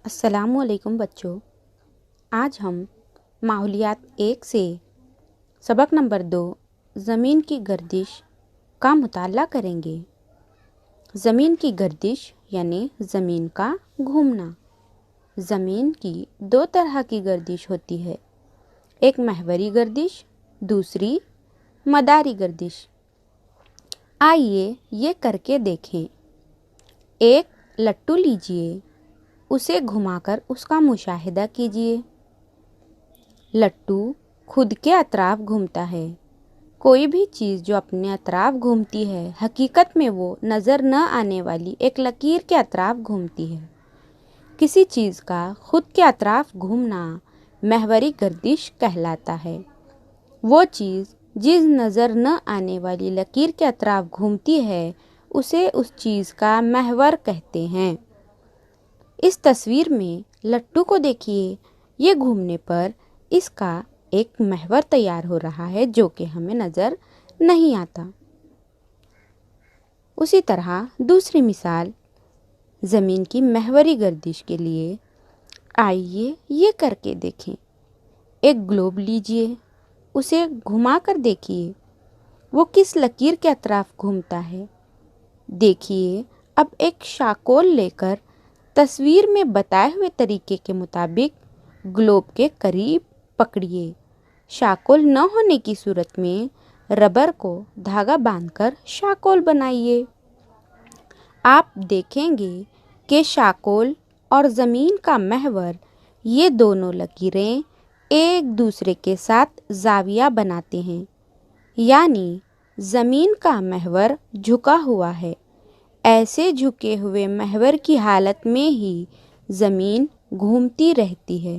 السلام علیکم بچوں، آج ہم ماحولیات 1 سے سبق نمبر 2 زمین کی گردش کا مطالعہ کریں گے۔ زمین کی گردش یعنی زمین کا گھومنا۔ زمین کی 2 طرح کی گردش ہوتی ہے، ایک محوری گردش، دوسری مداری گردش۔ آئیے یہ کر کے دیکھیں۔ ایک لٹو لیجئے، اسے گھما کر اس کا مشاہدہ کیجیے۔ لٹو خود کے اطراف گھومتا ہے۔ کوئی بھی چیز جو اپنے اطراف گھومتی ہے، حقیقت میں وہ نظر نہ آنے والی ایک لکیر کے اطراف گھومتی ہے۔ کسی چیز کا خود کے اطراف گھومنا محوری گردش کہلاتا ہے۔ وہ چیز جس نظر نہ آنے والی لکیر کے اطراف گھومتی ہے، اسے اس چیز کا محور کہتے ہیں۔ اس تصویر میں لٹو کو دیکھیے، یہ گھومنے پر اس کا ایک محور تیار ہو رہا ہے جو کہ ہمیں نظر نہیں آتا۔ اسی طرح دوسری مثال زمین کی محوری گردش کے لیے، آئیے یہ کر کے دیکھیں۔ ایک گلوب لیجئے، اسے گھما کر دیکھیے، وہ کس لکیر کے اطراف گھومتا ہے۔ دیکھیے، اب ایک شاکول لے کر تصویر میں بتائے ہوئے طریقے کے مطابق گلوب کے قریب پکڑیے۔ شاکول نہ ہونے کی صورت میں ربر کو دھاگا باندھ کر شاکول بنائیے۔ آپ دیکھیں گے کہ شاکول اور زمین کا محور، یہ دونوں لکیریں ایک دوسرے کے ساتھ زاویہ بناتے ہیں، یعنی زمین کا محور جھکا ہوا ہے۔ ایسے جھکے ہوئے محور کی حالت میں ہی زمین گھومتی رہتی ہے۔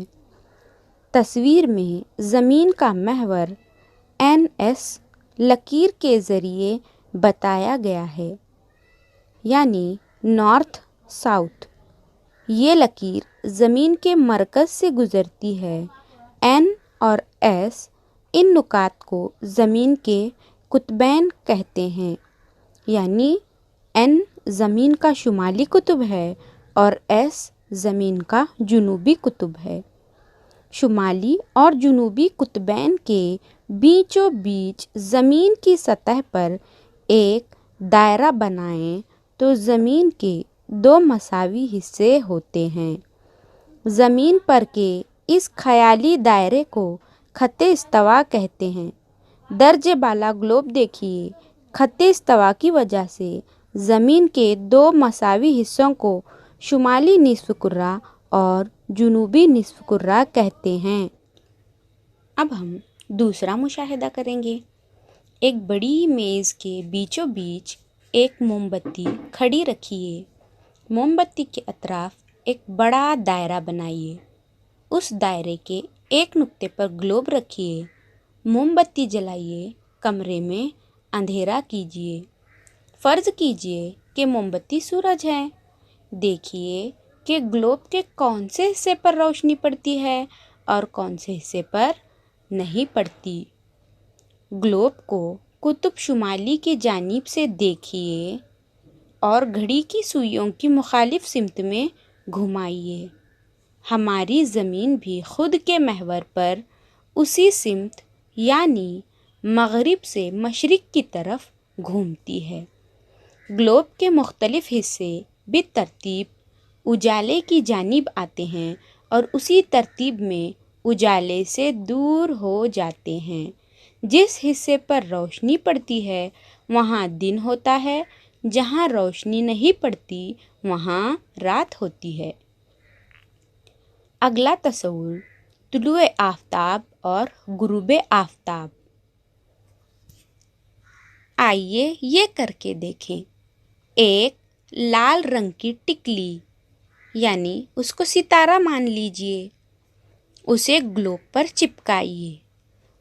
تصویر میں زمین کا محور NS لکیر کے ذریعے بتایا گیا ہے، یعنی نارتھ ساؤتھ۔ یہ لکیر زمین کے مرکز سے گزرتی ہے۔ N اور S ان نقاط کو زمین کے قطبین کہتے ہیں، یعنی N زمین کا شمالی قطب ہے اور S زمین کا جنوبی قطب ہے۔ شمالی اور جنوبی قطبین کے بیچوں بیچ زمین کی سطح پر ایک دائرہ بنائیں تو زمین کے 2 مساوی حصے ہوتے ہیں۔ زمین پر کے اس خیالی دائرے کو خط استوا کہتے ہیں۔ درجے بالا گلوب دیکھیے، خط استوا کی وجہ سے زمین کے 2 مساوی حصوں کو شمالی نصف کرہ اور جنوبی نصف کرہ کہتے ہیں۔ اب ہم دوسرا مشاہدہ کریں گے۔ ایک بڑی میز کے بیچوں بیچ ایک موم بتی کھڑی رکھیے۔ موم بتی کے اطراف ایک بڑا دائرہ بنائیے۔ اس دائرے کے ایک نقطے پر گلوب رکھیے۔ موم بتی جلائیے، کمرے میں اندھیرا کیجیے۔ فرض کیجیے کہ موم بتی سورج ہے۔ دیکھیے کہ گلوب کے کون سے حصے پر روشنی پڑتی ہے اور کون سے حصے پر نہیں پڑتی۔ گلوب کو قطب شمالی کی جانب سے دیکھیے اور گھڑی کی سوئیوں کی مخالف سمت میں گھمائیے۔ ہماری زمین بھی خود کے محور پر اسی سمت یعنی مغرب سے مشرق کی طرف گھومتی ہے۔ گلوب کے مختلف حصے بالترتیب اجالے کی جانب آتے ہیں اور اسی ترتیب میں اجالے سے دور ہو جاتے ہیں۔ جس حصے پر روشنی پڑتی ہے وہاں دن ہوتا ہے، جہاں روشنی نہیں پڑتی وہاں رات ہوتی ہے۔ اگلا تصور طلوع آفتاب اور غروب آفتاب۔ آئیے یہ کر کے دیکھیں۔ ایک لال رنگ کی ٹکلی، یعنی اس کو ستارہ مان لیجئے، اسے گلوب پر چپکائیے۔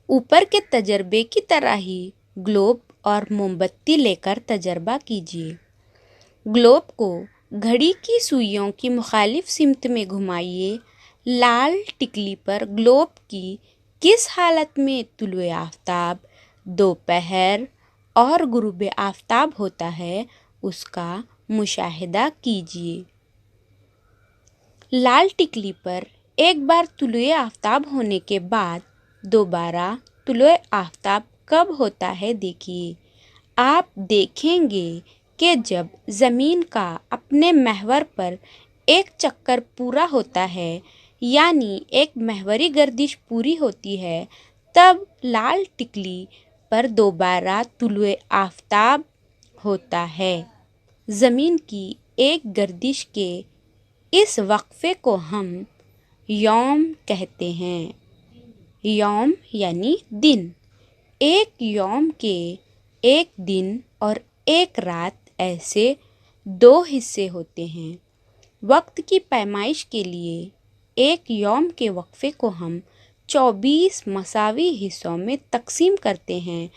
اوپر کے تجربے کی طرح ہی گلوب اور موم بتی لے کر تجربہ کیجیے۔ گلوب کو گھڑی کی سوئیوں کی مخالف سمت میں گھمائیے۔ لال ٹکلی پر گلوب کی کس حالت میں طلوع آفتاب، دوپہر اور غروب آفتاب ہوتا ہے، اس کا مشاہدہ کیجیے۔ لال ٹکلی پر ایک بار طلوع آفتاب ہونے کے بعد دوبارہ طلوع آفتاب کب ہوتا ہے دیکھیے۔ آپ دیکھیں گے کہ جب زمین کا اپنے محور پر ایک چکر پورا ہوتا ہے، یعنی ایک محوری گردش پوری ہوتی ہے، تب لال ٹکلی پر دوبارہ طلوع آفتاب ہوتا ہے۔ زمین کی ایک گردش کے اس وقفے کو ہم یوم کہتے ہیں۔ یوم یعنی دن۔ ایک یوم کے ایک دن اور ایک رات ایسے دو حصے ہوتے ہیں۔ وقت کی پیمائش کے لیے ایک یوم کے وقفے کو ہم 24 مساوی حصوں میں تقسیم کرتے ہیں۔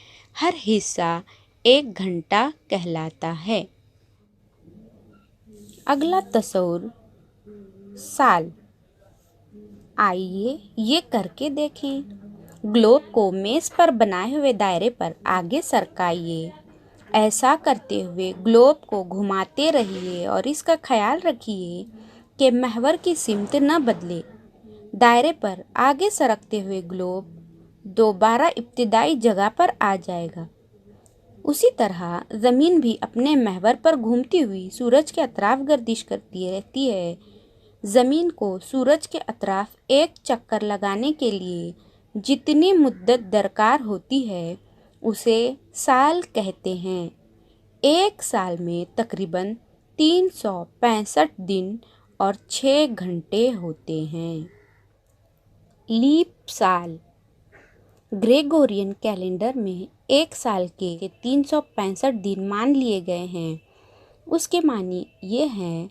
ہر حصہ 1 گھنٹہ کہلاتا ہے۔ اگلا تصور سال۔ آئیے یہ کر کے دیکھیں۔ گلوب کو میز پر بنائے ہوئے دائرے پر آگے سرکائیے۔ ایسا کرتے ہوئے گلوب کو گھماتے رہیے اور اس کا خیال رکھیے کہ محور کی سمت نہ بدلے۔ دائرے پر آگے سرکتے ہوئے گلوب دوبارہ ابتدائی جگہ پر آ جائے گا۔ اسی طرح زمین بھی اپنے محور پر گھومتی ہوئی سورج کے اطراف گردش کرتی رہتی ہے۔ زمین کو سورج کے اطراف ایک چکر لگانے کے لیے جتنی مدت درکار ہوتی ہے اسے سال کہتے ہیں۔ ایک سال میں تقریباً 365 دن اور 6 گھنٹے ہوتے ہیں۔ لیپ سال۔ گریگورین کیلنڈر میں ایک سال کے 365 دن مان لیے گئے ہیں۔ اس کے معنی یہ ہیں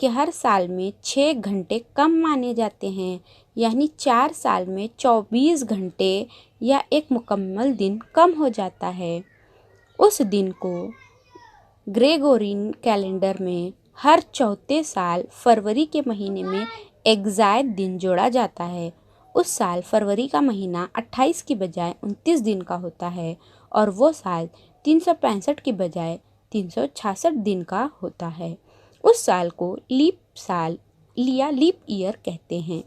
کہ ہر سال میں 6 گھنٹے کم مانے جاتے ہیں، یعنی 4 سال میں 24 گھنٹے یا ایک مکمل دن کم ہو جاتا ہے۔ اس دن کو گریگورین کیلنڈر میں ہر چوتھے سال فروری کے مہینے میں ایک زائد دن جوڑا جاتا ہے۔ اس سال فروری کا مہینہ 28 کی بجائے 29 دن کا ہوتا ہے اور وہ سال 365 کی بجائے 366 دن کا ہوتا ہے۔ اس سال کو لیپ سال یا لیپ ایئر کہتے ہیں۔